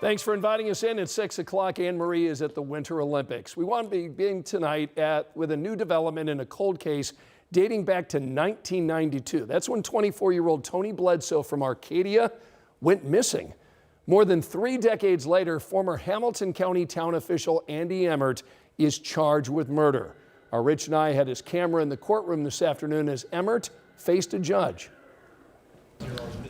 Thanks for inviting us in at 6 o'clock. Anne Marie is at the Winter Olympics. We want to begin tonight with a new development in a cold case dating back to 1992. That's when 24-year-old Tony Bledsoe from Arcadia went missing. More than 3 decades later, former Hamilton County town official Andy Emmert is charged with murder. Our Rich Nye had his camera in the courtroom this afternoon as Emmert faced a judge.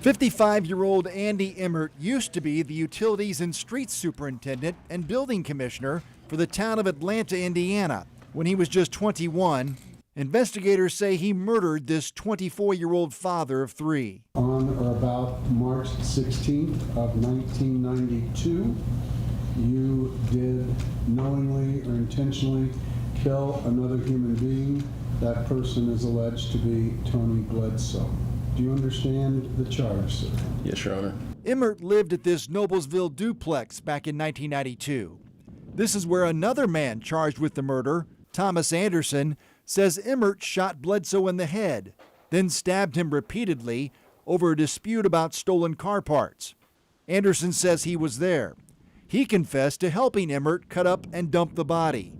55-year-old Andy Emmert used to be the Utilities and Streets Superintendent and Building Commissioner for the town of Atlanta, Indiana. When he was just 21, investigators say he murdered this 24-year-old father of 3. On or about March 16th of 1992, you did knowingly or intentionally kill another human being. That person is alleged to be Tony Bledsoe. Do you understand the charge, sir? Yes, Your Honor. Emmert lived at this Noblesville duplex back in 1992. This is where another man charged with the murder, Thomas Anderson, says Emmert shot Bledsoe in the head, then stabbed him repeatedly over a dispute about stolen car parts. Anderson says he was there. He confessed to helping Emmert cut up and dump the body.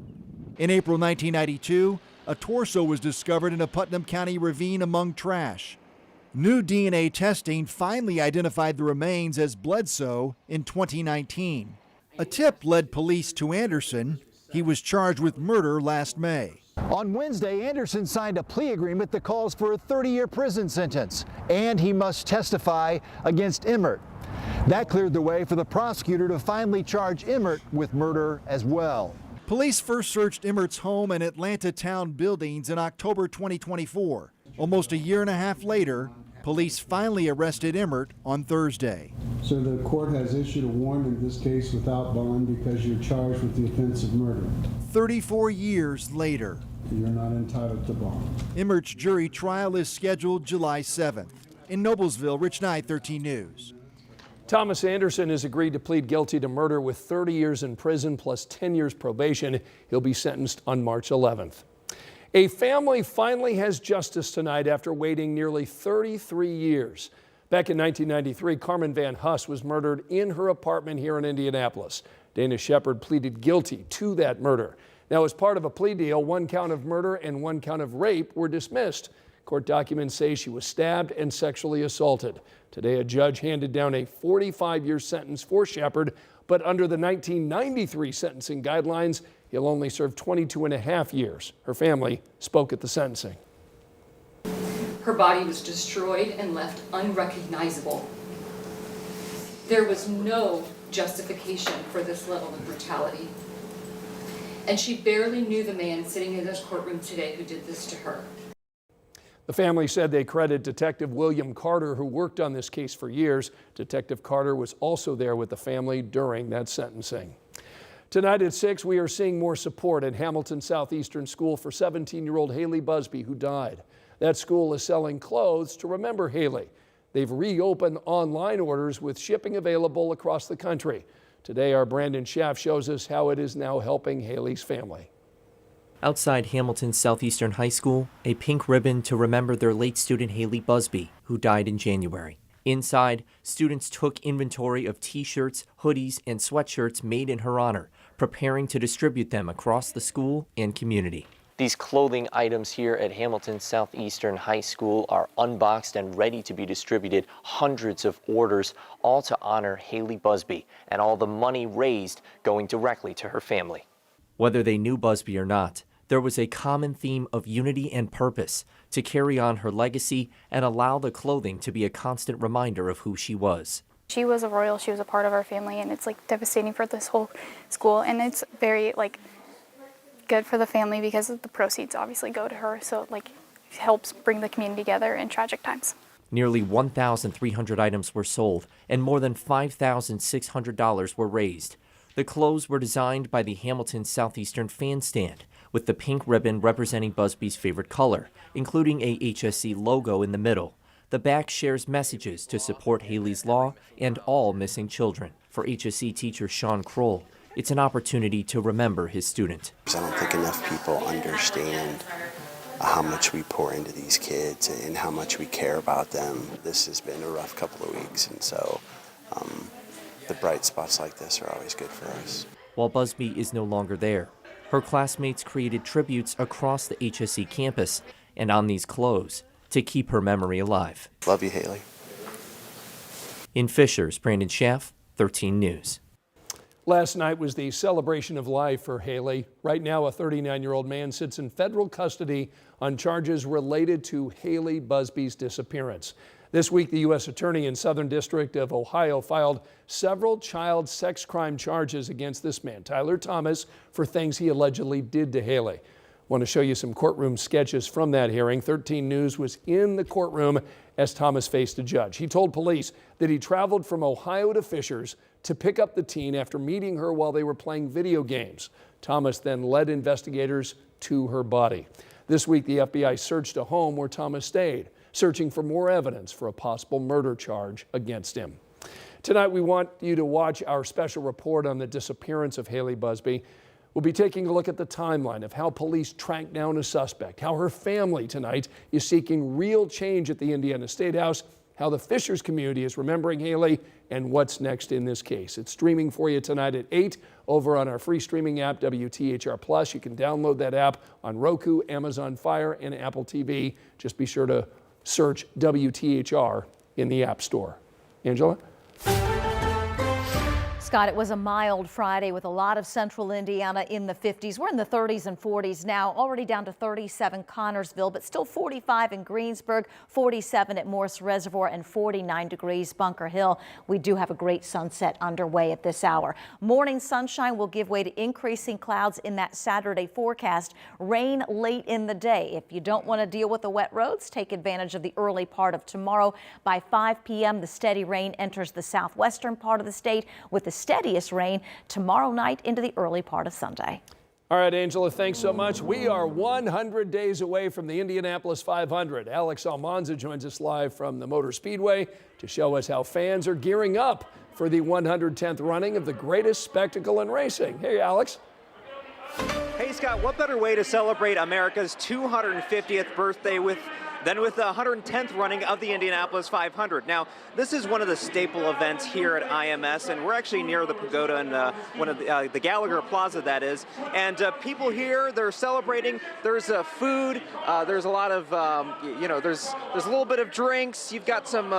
In April 1992, a torso was discovered in a Putnam County ravine among trash. New DNA testing finally identified the remains as Bledsoe in 2019. A tip led police to Anderson. He was charged with murder last May. On Wednesday, Anderson signed a plea agreement that calls for a 30-year prison sentence, and he must testify against Emmert. That cleared the way for the prosecutor to finally charge Emmert with murder as well. Police first searched Emmert's home and Atlanta town buildings in October 2024. Almost a year and a half later, police finally arrested Emmert on Thursday. So the court has issued a warrant in this case without bond because you're charged with the offense of murder. 34 years later. You're not entitled to bond. Emmert's jury trial is scheduled July 7th. In Noblesville, Rich Nye, 13 News. Thomas Anderson has agreed to plead guilty to murder with 30 years in prison plus 10 years probation. He'll be sentenced on March 11th. A family finally has justice tonight after waiting nearly 33 years. Back in 1993, Carmen Van Huss was murdered in her apartment here in Indianapolis. Dana Shepard pleaded guilty to that murder. Now, as part of a plea deal, 1 count of murder and 1 count of rape were dismissed. Court documents say she was stabbed and sexually assaulted. Today, a judge handed down a 45-year sentence for Shepard, but under the 1993 sentencing guidelines, he'll only serve 22 and a half years. Her family spoke at the sentencing. Her body was destroyed and left unrecognizable. There was no justification for this level of brutality. And she barely knew the man sitting in this courtroom today who did this to her. The family said they credit Detective William Carter, who worked on this case for years. Detective Carter was also there with the family during that sentencing. Tonight at 6, we are seeing more support at Hamilton Southeastern School for 17-year-old Haley Busby, who died. That school is selling clothes to remember Haley. They've reopened online orders with shipping available across the country. Today, our Brandon Schaff shows us how it is now helping Haley's family. Outside Hamilton Southeastern High School, a pink ribbon to remember their late student Haley Busby, who died in January. Inside, students took inventory of t-shirts, hoodies, and sweatshirts made in her honor, preparing to distribute them across the school and community. These clothing items here at Hamilton Southeastern High School are unboxed and ready to be distributed. Hundreds of orders, all to honor Haley Busby, and all the money raised going directly to her family. Whether they knew Busby or not, there was a common theme of unity and purpose to carry on her legacy and allow the clothing to be a constant reminder of who she was. She was a Royal, she was a part of our family, and it's devastating for this whole school, and it's very good for the family because the proceeds obviously go to her, so it helps bring the community together in tragic times. Nearly 1,300 items were sold and more than $5,600 were raised. The clothes were designed by the Hamilton Southeastern Fan Stand, with the pink ribbon representing Busby's favorite color, including a HSC logo in the middle. The back shares messages to support Haley's Law and all missing children. For HSC teacher Sean Kroll, it's an opportunity to remember his student. I don't think enough people understand how much we pour into these kids and how much we care about them. This has been a rough couple of weeks, and so the bright spots like this are always good for us. While Busby is no longer there, her classmates created tributes across the HSE campus and on these clothes to keep her memory alive. Love you, Haley. In Fishers, Brandon Schaff, 13 News. Last night was the celebration of life for Haley. Right now, a 39-year-old man sits in federal custody on charges related to Haley Busby's disappearance. This week, the U.S. Attorney in Southern District of Ohio filed several child sex crime charges against this man, Tyler Thomas, for things he allegedly did to Haley. Want to show you some courtroom sketches from that hearing. 13 News was in the courtroom as Thomas faced a judge. He told police that he traveled from Ohio to Fishers to pick up the teen after meeting her while they were playing video games. Thomas then led investigators to her body. This week, the FBI searched a home where Thomas stayed, searching for more evidence for a possible murder charge against him. Tonight, we want you to watch our special report on the disappearance of Haley Busby. We'll be taking a look at the timeline of how police tracked down a suspect, how her family tonight is seeking real change at the Indiana State House, how the Fishers community is remembering Haley, and what's next in this case. It's streaming for you tonight at 8 over on our free streaming app, WTHR Plus. You can download that app on Roku, Amazon Fire, and Apple TV. Just be sure to search WTHR in the App Store. Angela? Scott, it was a mild Friday with a lot of central Indiana in the 50s. We're in the 30s and 40s now, already down to 37 Connorsville, but still 45 in Greensburg, 47 at Morse Reservoir, and 49 degrees Bunker Hill. We do have a great sunset underway at this hour. Morning sunshine will give way to increasing clouds in that Saturday forecast. Rain late in the day. If you don't want to deal with the wet roads, take advantage of the early part of tomorrow. By 5 p.m., the steady rain enters the southwestern part of the state with the steadiest rain tomorrow night into the early part of Sunday. All right, Angela, thanks so much. We are 100 days away from the Indianapolis 500. Alex Almanza joins us live from the Motor Speedway to show us how fans are gearing up for the 110th running of the greatest spectacle in racing. Hey, Alex. Hey, Scott, what better way to celebrate America's 250th birthday than with the 110th running of the Indianapolis 500. Now, this is one of the staple events here at IMS, and we're actually near the pagoda and one of the Gallagher Plaza, that is. And people here, they're celebrating. There's food. There's a lot of, there's a little bit of drinks. You've got some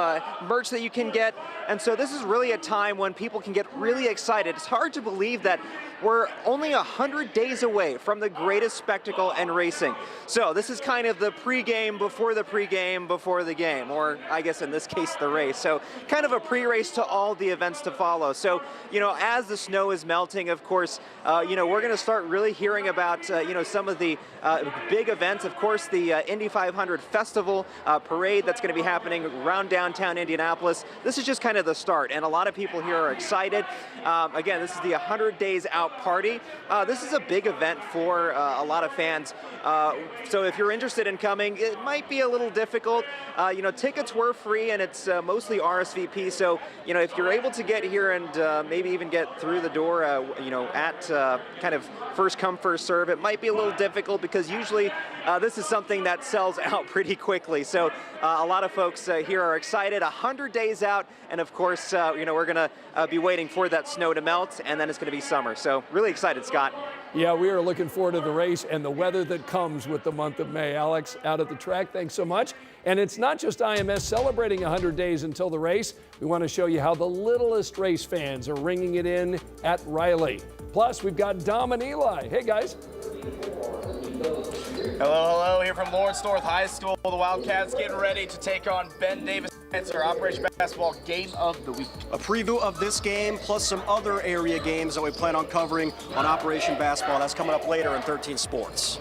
merch that you can get. And so this is really a time when people can get really excited. It's hard to believe that we're only 100 days away from the greatest spectacle in racing. So this is kind of the pregame before the pregame before the game, or I guess in this case the race. So kind of a pre-race to all the events to follow. So, as the snow is melting, of course, we're going to start really hearing about, some of the big events. Of course, the Indy 500 Festival parade that's going to be happening around downtown Indianapolis. This is just kind of the start, and a lot of people here are excited. Again, this is the 100 Days Out party. This is a big event for a lot of fans. So if you're interested in coming, it might be a little difficult. Tickets were free, and it's mostly RSVP. So, if you're able to get here and maybe even get through the door, at kind of first come, first serve, it might be a little difficult because usually this is something that sells out pretty quickly. So a lot of folks here are excited. 100 days out, and of course, we're going to be waiting for that snow to melt, and then it's going to be summer. So really excited, Scott. Yeah, we are looking forward to the race and the weather that comes with the month of May. Alex, out at the track, thanks so much. And it's not just IMS celebrating 100 days until the race. We want to show you how the littlest race fans are ringing it in at Riley. Plus, we've got Dom and Eli. Hey, guys. Hello, here from Lawrence North High School. The Wildcats getting ready to take on Ben Davis. It's our Operation Basketball Game of the Week. A preview of this game, plus some other area games that we plan on covering on Operation Basketball. That's coming up later in 13 Sports.